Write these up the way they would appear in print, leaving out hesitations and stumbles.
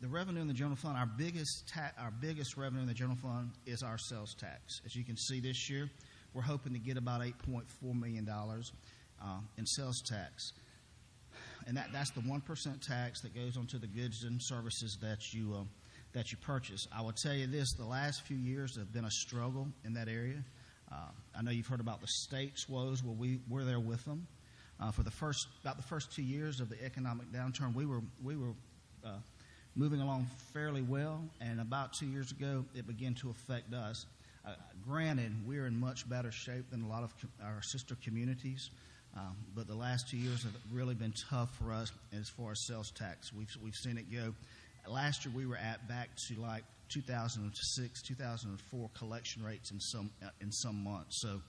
The revenue in the general fund, our biggest revenue in the general fund is our sales tax. As you can see this year, we're hoping to get about $8.4 million in sales tax. And that's the 1% tax that goes onto the goods and services that you purchase. I will tell you this, the last few years have been a struggle in that area. I know you've heard about the state's woes. Well, we're there with them. For about the first 2 years of the economic downturn, we were moving along fairly well, and about 2 years ago, it began to affect us. Granted, we're in much better shape than a lot of our sister communities, but the last 2 years have really been tough for us as far as sales tax. We've seen it go. Last year, we were back to like 2006, 2004 collection rates in some months. So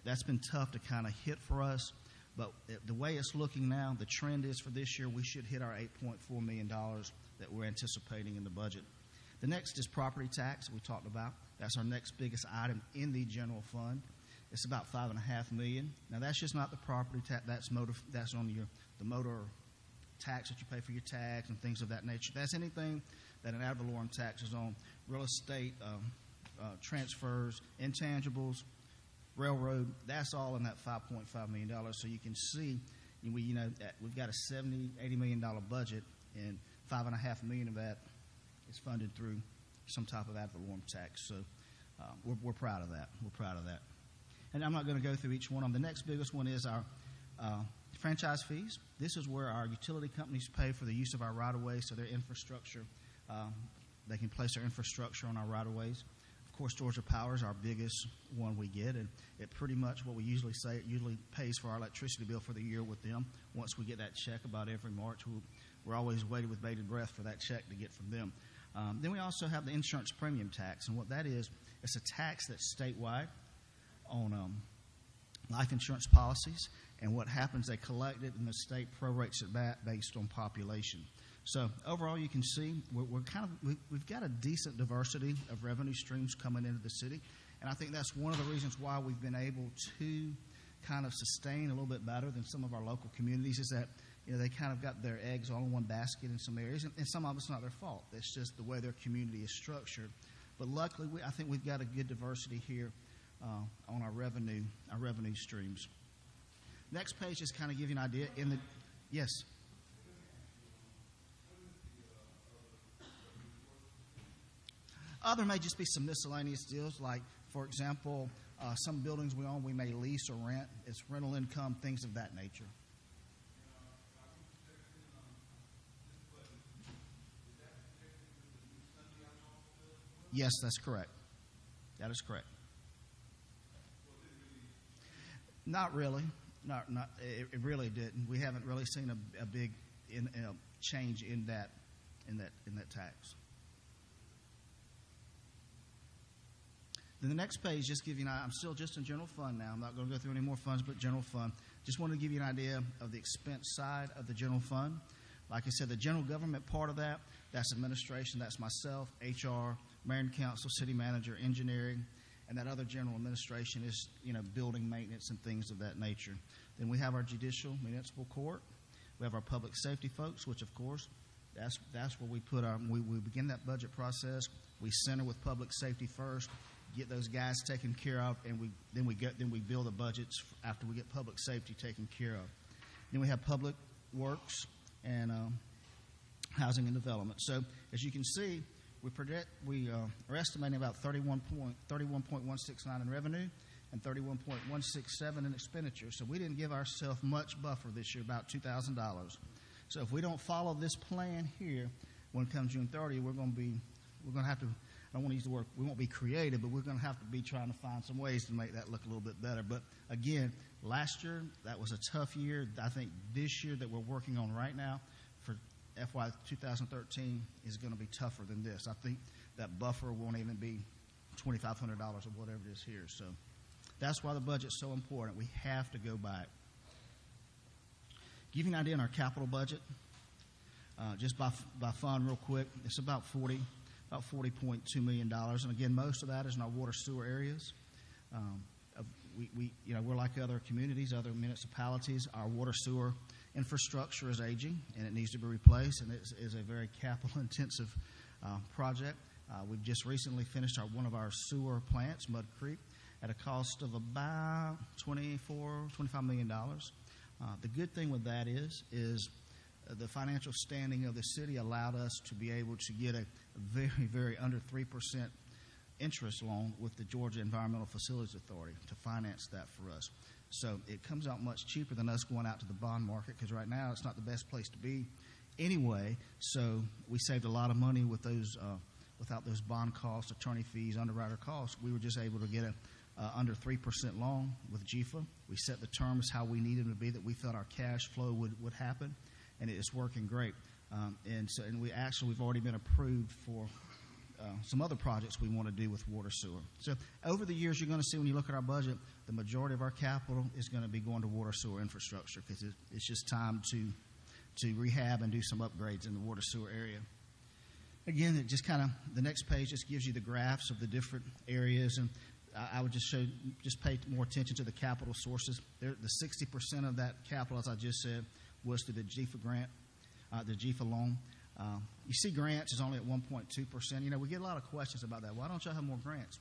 that's been tough to kind of hit for us. But the way it's looking now, the trend is for this year, we should hit our $8.4 million that we're anticipating in the budget. The next is property tax we talked about. That's our next biggest item in the general fund. It's about $5.5 million. Now, that's just not the property tax. That's on the motor tax that you pay for your tax and things of that nature. That's anything that an ad valorem tax is on: real estate, transfers, intangibles, railroad. That's all in that $5.5 million. So you can see, we've got a $80 million budget, and $5.5 million of that is funded through some type of ad valorem tax. So we're proud of that. We're proud of that. And I'm not going to go through each one of them. The next biggest one is our franchise fees. This is where our utility companies pay for the use of our right-of-ways, so their infrastructure. They can place their infrastructure on our right-of-ways. Of course, Georgia Power is our biggest one we get, and it pretty much what we usually say, it usually pays for our electricity bill for the year with them. Once we get that check about every March, we're always waiting with bated breath for that check to get from them. Then we also have the insurance premium tax, and what that is, it's a tax that's statewide on life insurance policies, and what happens, they collect it, and the state prorates it back based on population. So overall, you can see we've got a decent diversity of revenue streams coming into the city, and I think that's one of the reasons why we've been able to kind of sustain a little bit better than some of our local communities, is that they kind of got their eggs all in one basket in some areas, and some of it's not their fault. It's just the way their community is structured. But luckily, I think we've got a good diversity here on our revenue streams. Next page just kind of give you an idea. Yes. Other may just be some miscellaneous deals, like, for example, some buildings we own we may lease or rent. It's rental income, things of that nature. Yes, that's correct. That is correct. Not really. It really didn't. We haven't really seen a big change in that tax. Then the next page just give you I'm still just in general fund now. I'm not going to go through any more funds, but general fund. Just wanted to give you an idea of the expense side of the general fund. Like I said, the general government part of that's administration. That's myself, HR, mayor and council, city manager, engineering, and that other general administration is, building maintenance and things of that nature. Then we have our judicial municipal court. We have our public safety folks, which of course, that's where we put we begin that budget process. We center with public safety first, get those guys taken care of, and then we build the budgets after we get public safety taken care of. Then we have public works and housing and development. So as you can see, we are estimating about 31.169 in revenue and 31.167 in expenditure. So we didn't give ourselves much buffer this year, about $2,000. So if we don't follow this plan here, when it comes June 30, we're going to have to, I don't want to use the word, we won't be creative, but we're going to have to be trying to find some ways to make that look a little bit better. But again, last year, that was a tough year. I think this year that we're working on right now for FY 2013 is going to be tougher than this. I think that buffer won't even be $2,500 or whatever it is here. So that's why the budget's so important. We have to go by it. Give you an idea on our capital budget, just by fund real quick. It's about $40.2 million. And again, most of that is in our water sewer areas. We're like other communities, other municipalities. Our water sewer infrastructure is aging, and it needs to be replaced, and it is a very capital-intensive project. We've just recently finished one of our sewer plants, Mud Creek, at a cost of about $25 million. The good thing with that is the financial standing of the city allowed us to be able to get a very, very under 3% interest loan with the Georgia Environmental Facilities Authority to finance that for us. So it comes out much cheaper than us going out to the bond market, because right now it's not the best place to be anyway. So we saved a lot of money with those without those bond costs, attorney fees, underwriter costs. We were just able to get a under 3% loan with GFA. We set the terms how we needed them to be, that we felt our cash flow would happen, and it is working great. We've already been approved for some other projects we want to do with water sewer. So over the years, you're going to see when you look at our budget, the majority of our capital is going to be going to water sewer infrastructure, because it's just time to rehab and do some upgrades in the water sewer area. Again, it just the next page just gives you the graphs of the different areas, and I would just pay more attention to the capital sources. The 60% of that capital, as I just said, was through the GFA grant, the GFA loan. You see grants is only at 1.2%. We get a lot of questions about that. Why don't y'all have more grants?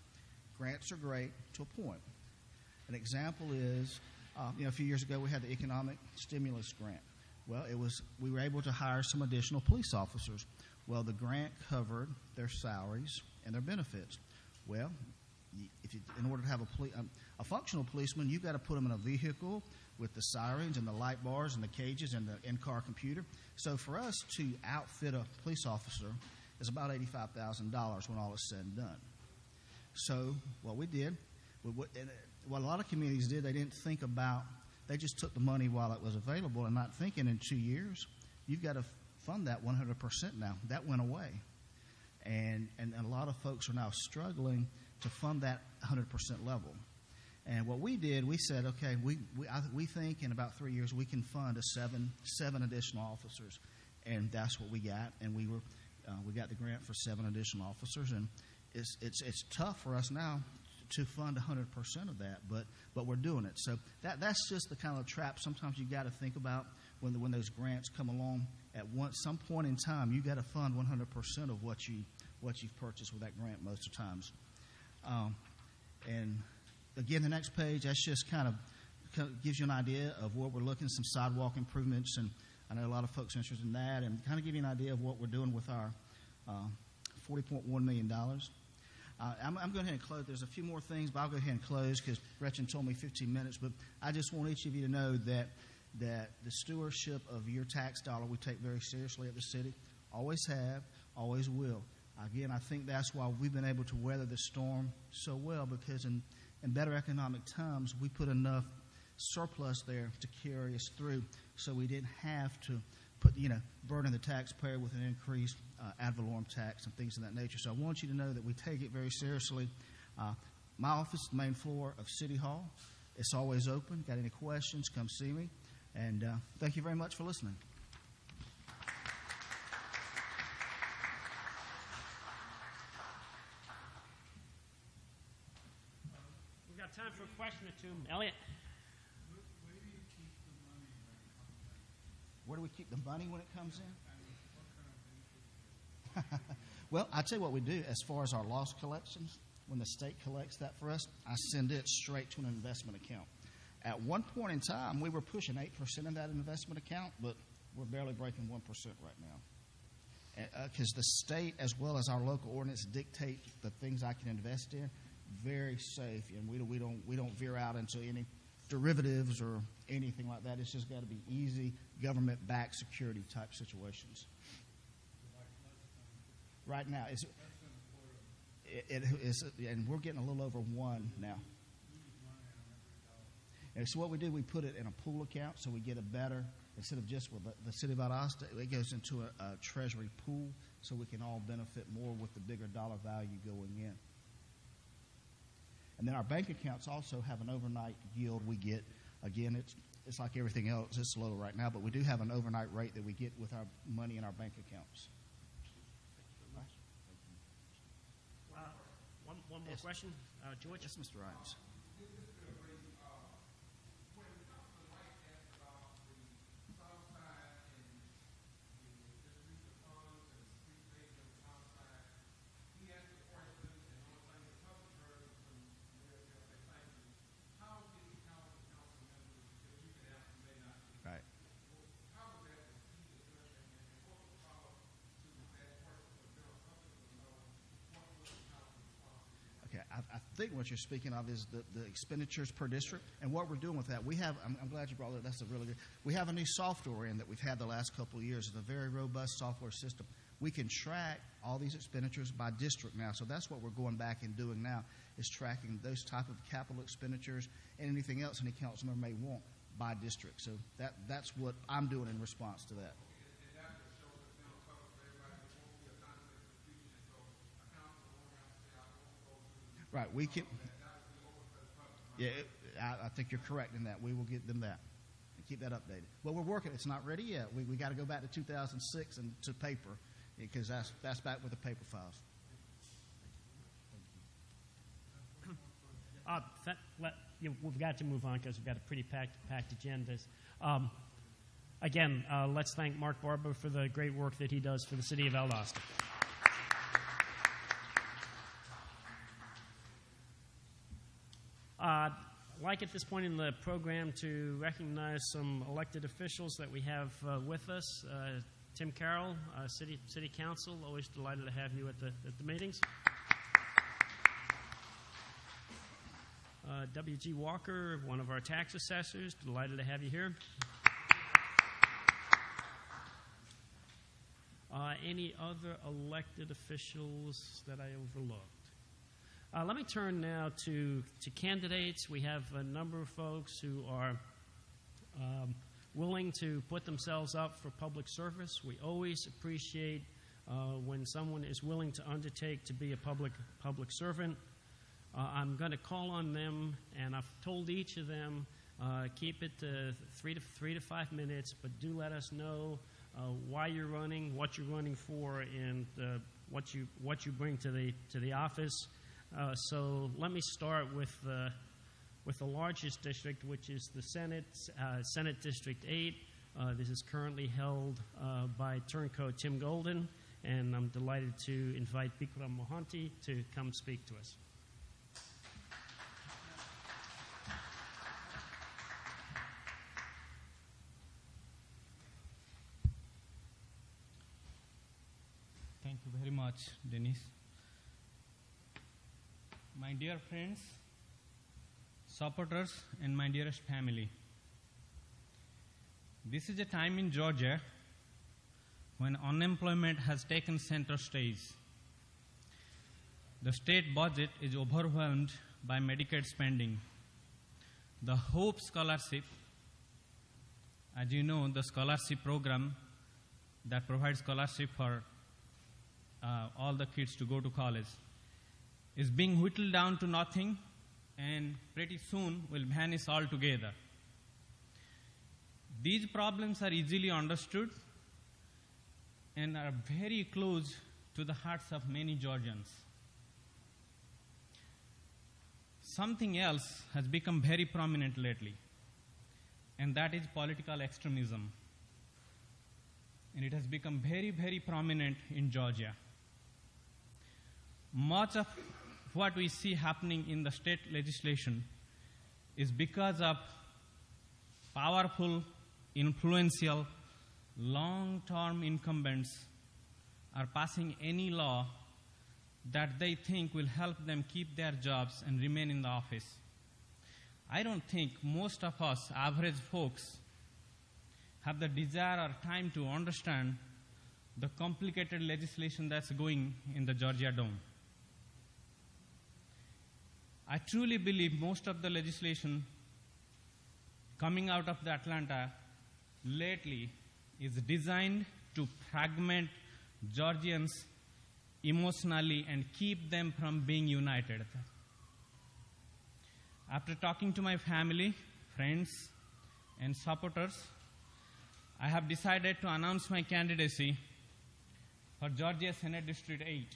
Grants are great to a point. An example is, a few years ago we had the economic stimulus grant. Well, we were able to hire some additional police officers. Well, the grant covered their salaries and their benefits. Well, in order to have a functional policeman, you've got to put them in a vehicle with the sirens and the light bars and the cages and the in-car computer. So for us to outfit a police officer is about $85,000 when all is said and done. So what we did, what a lot of communities did, they didn't think about, they just took the money while it was available and not thinking in 2 years, you've got to fund that 100% now. That went away. And a lot of folks are now struggling to fund that 100% level. And what we did, we said, okay, we think in about 3 years we can fund seven additional officers, and that's what we got. And we got the grant for 7 additional officers, and it's tough for us now to fund 100% of that, but we're doing it. So that's just the kind of trap sometimes you got to think about when those grants come along. At some point in time, you got to fund 100% of what you've purchased with that grant most of the times. And again, the next page, that's just kind of gives you an idea of what we're looking at, some sidewalk improvements, and I know a lot of folks are interested in that, and kind of give you an idea of what we're doing with our $40.1 million. I'm going ahead and close. There's a few more things, but I'll go ahead and close because Gretchen told me 15 minutes, but I just want each of you to know that the stewardship of your tax dollar we take very seriously at the city, always have, always will. Again, I think that's why we've been able to weather the storm so well, because in better economic times, we put enough surplus there to carry us through, so we didn't have to burden the taxpayer with an increased ad valorem tax and things of that nature. So I want you to know that we take it very seriously. My office is the main floor of City Hall. It's always open. Got any questions, come see me. And thank you very much for listening. We've got time for a question or two. Elliot? Where do we keep the money when it comes in? Well, I'll tell you what we do as far as our loss collections. When the state collects that for us, I send it straight to an investment account. At one point in time, we were pushing 8% in that investment account, but we're barely breaking 1% right now. Because the state, as well as our local ordinance, dictate the things I can invest in. Very safe, and we don't veer out into any derivatives or anything like that. It's just got to be easy government-backed security type situations. Right now, it is, and we're getting a little over 1 now. And so what we do, we put it in a pool account, so we get a better, instead of just with the city of Valdosta, it goes into a treasury pool, so we can all benefit more with the bigger dollar value going in. And then our bank accounts also have an overnight yield we get. Again, it's like everything else. It's low right now, but we do have an overnight rate that we get with our money in our bank accounts. One more question. George? Yes, Mr. Ryan. think what you're speaking of is the expenditures per district and what we're doing with that. I'm glad you brought that. That's a really good. We have a new software in that we've had the last couple of years. It's a very robust software system. We can track all these expenditures by district now. So that's what we're going back and doing now, is tracking those type of capital expenditures and anything else any council member may want by district. So that's what I'm doing in response to that. Right, we can. Yeah, I think you're correct in that. We will get them that and keep that updated. Well, we're working. It's not ready yet. We got to go back to 2006 and to paper, because that's back with the paper files. We've got to move on because we've got a pretty packed agendas. Again, let's thank Mark Barber for the great work that he does for the city of Valdosta. I'd like at this point in the program to recognize some elected officials that we have with us. Tim Carroll, City Council, always delighted to have you at the meetings. W.G. Walker, one of our tax assessors, delighted to have you here. Any other elected officials that I overlooked? Let me turn now to candidates. We have a number of folks who are willing to put themselves up for public service. We always appreciate when someone is willing to undertake to be a public servant. I'm going to call on them, and I've told each of them, keep it to 3 to 5 minutes, but do let us know why you're running, what you're running for, and what you bring to the office. So let me start with the largest district, which is the Senate District 8. This is currently held by turncoat Tim Golden, and I'm delighted to invite Bikram Mohanty to come speak to us. Thank you very much, Dennis. My dear friends, supporters, and my dearest family, this is a time in Georgia when unemployment has taken center stage. The state budget is overwhelmed by Medicaid spending. The Hope Scholarship, as you know, the scholarship program that provides scholarship for all the kids to go to college, is being whittled down to nothing and pretty soon will vanish altogether. These problems are easily understood and are very close to the hearts of many Georgians. Something else has become very prominent lately, and that is political extremism. And it has become very, very prominent in Georgia. Much of what we see happening in the state legislation is because of powerful, influential, long-term incumbents are passing any law that they think will help them keep their jobs and remain in the office. I don't think most of us average folks have the desire or time to understand the complicated legislation that's going in the Georgia Dome. I truly believe most of the legislation coming out of the Atlanta lately is designed to fragment Georgians emotionally and keep them from being united. After talking to my family, friends, and supporters, I have decided to announce my candidacy for Georgia Senate District 8.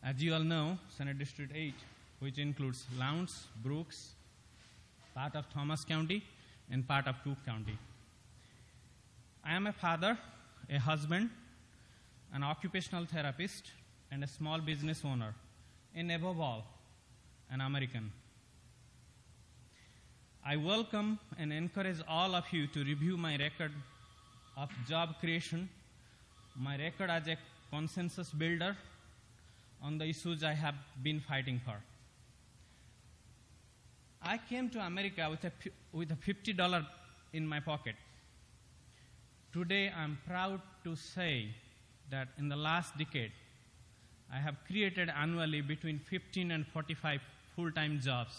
As you all know, Senate District 8, which includes Lowndes, Brooks, part of Thomas County, and part of Cook County. I am a father, a husband, an occupational therapist, and a small business owner, and above all, an American. I welcome and encourage all of you to review my record of job creation, my record as a consensus builder, on the issues I have been fighting for. I came to America with a $50 in my pocket. Today, I'm proud to say that in the last decade, I have created annually between 15 and 45 full-time jobs,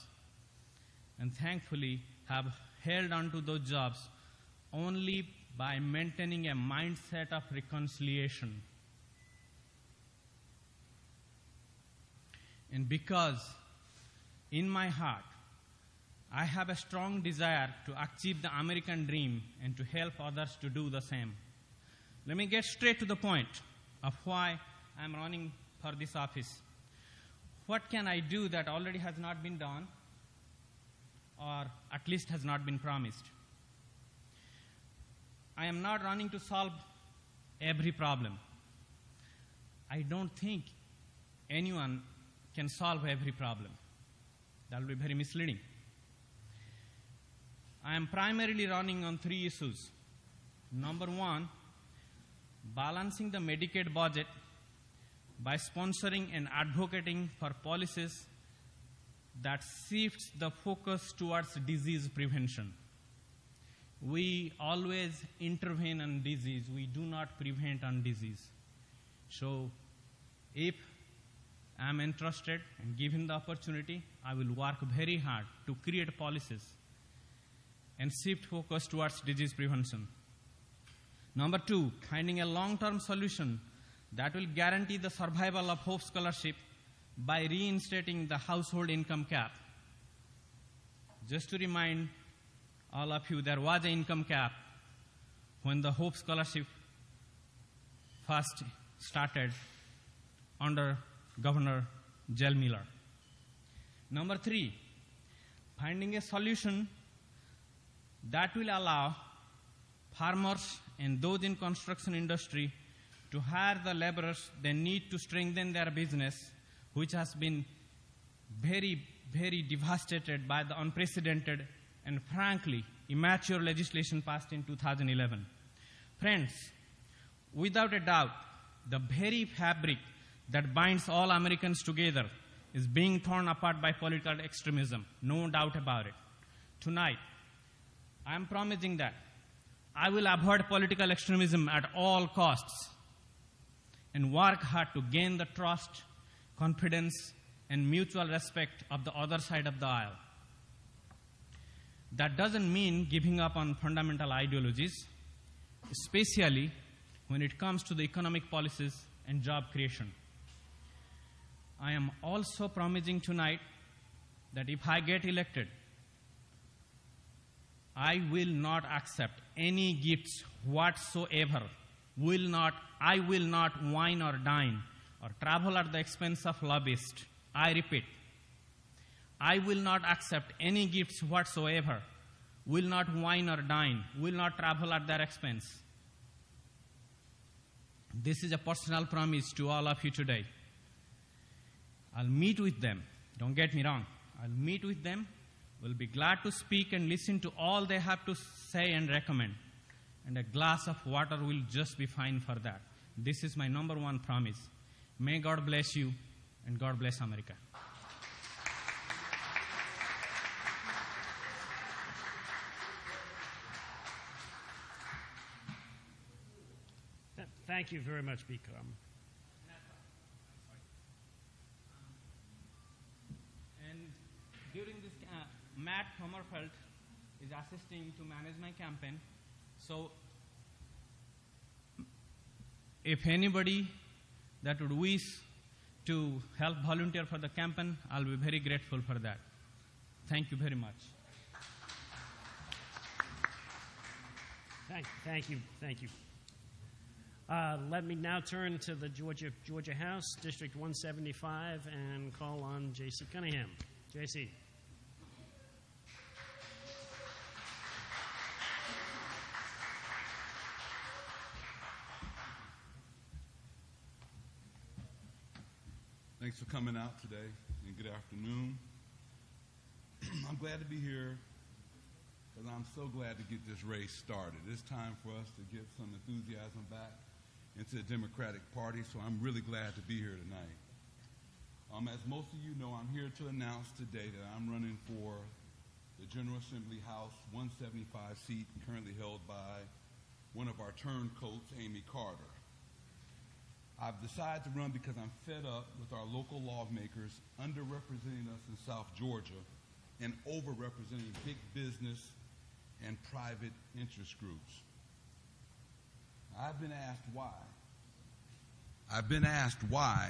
and thankfully have held on to those jobs only by maintaining a mindset of reconciliation. And because in my heart, I have a strong desire to achieve the American dream and to help others to do the same. Let me get straight to the point of why I'm running for this office. What can I do that already has not been done, or at least has not been promised? I am not running to solve every problem. I don't think anyone can solve every problem. That will be very misleading. I am primarily running on 3 issues. Number 1, balancing the Medicaid budget by sponsoring and advocating for policies that shifts the focus towards disease prevention. We always intervene on disease. We do not prevent on disease. So if I'm interested and given the opportunity, I will work very hard to create policies and shift focus towards disease prevention. Number 2, finding a long-term solution that will guarantee the survival of Hope Scholarship by reinstating the household income cap. Just to remind all of you, there was an income cap when the Hope Scholarship first started under Governor Jell Miller. Number 3, finding a solution that will allow farmers and those in construction industry to hire the laborers they need to strengthen their business, which has been very, very devastated by the unprecedented and frankly immature legislation passed in 2011. Friends, without a doubt, the very fabric that binds all Americans together is being torn apart by political extremism. No doubt about it. Tonight, I am promising that I will avoid political extremism at all costs and work hard to gain the trust, confidence, and mutual respect of the other side of the aisle. That doesn't mean giving up on fundamental ideologies, especially when it comes to the economic policies and job creation. I am also promising tonight that if I get elected, I will not accept any gifts whatsoever. I will not wine or dine or travel at the expense of lobbyists. I repeat, I will not accept any gifts whatsoever, will not wine or dine, will not travel at their expense. This is a personal promise to all of you today. I'll meet with them. Don't get me wrong. I'll meet with them. We'll be glad to speak and listen to all they have to say and recommend. And a glass of water will just be fine for that. This is my number 1 promise. May God bless you, and God bless America. Thank you very much, Bikram. And during this, Matt Sommerfeld is assisting to manage my campaign. So if anybody that would wish to help volunteer for the campaign, I'll be very grateful for that. Thank you very much. Thank you. Let me now turn to the Georgia House, District 175, and call on J.C. Cunningham. J.C. Thanks for coming out today, and good afternoon. I'm glad to be here because I'm so glad to get this race started. It's time for us to get some enthusiasm back into the Democratic Party, so I'm really glad to be here tonight. As most of you know, I'm here to announce today that I'm running for the General Assembly House 175 seat currently held by one of our turncoats, Amy Carter. I've decided to run because I'm fed up with our local lawmakers underrepresenting us in South Georgia and overrepresenting big business and private interest groups. I've been asked why,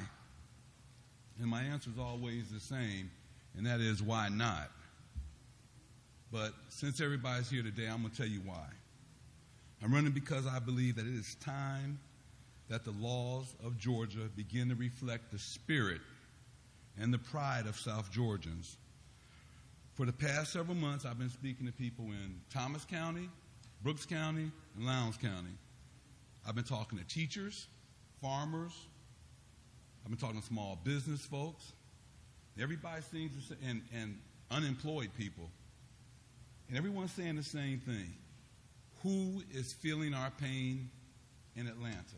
and my answer is always the same, and that is why not? But since everybody's here today, I'm going to tell you why. I'm running because I believe that it is time that the laws of Georgia begin to reflect the spirit and the pride of South Georgians. For the past several months, I've been speaking to people in Thomas County, Brooks County, and Lowndes County. I've been talking to teachers, farmers. I've been talking to small business folks. Everybody seems to say, and unemployed people. And everyone's saying the same thing. Who is feeling our pain in Atlanta?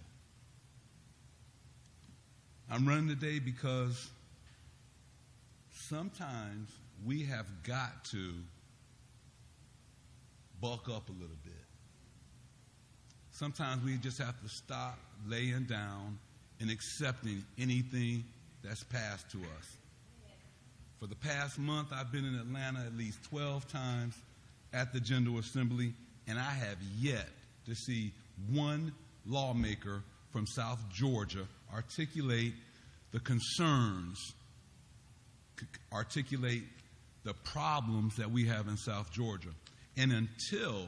I'm running today because sometimes we have got to bulk up a little bit. Sometimes we just have to stop laying down and accepting anything that's passed to us. For the past month, I've been in Atlanta at least 12 times at the General Assembly, and I have yet to see one lawmaker from South Georgia articulate the concerns, articulate the problems that we have in South Georgia. And until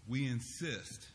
we insist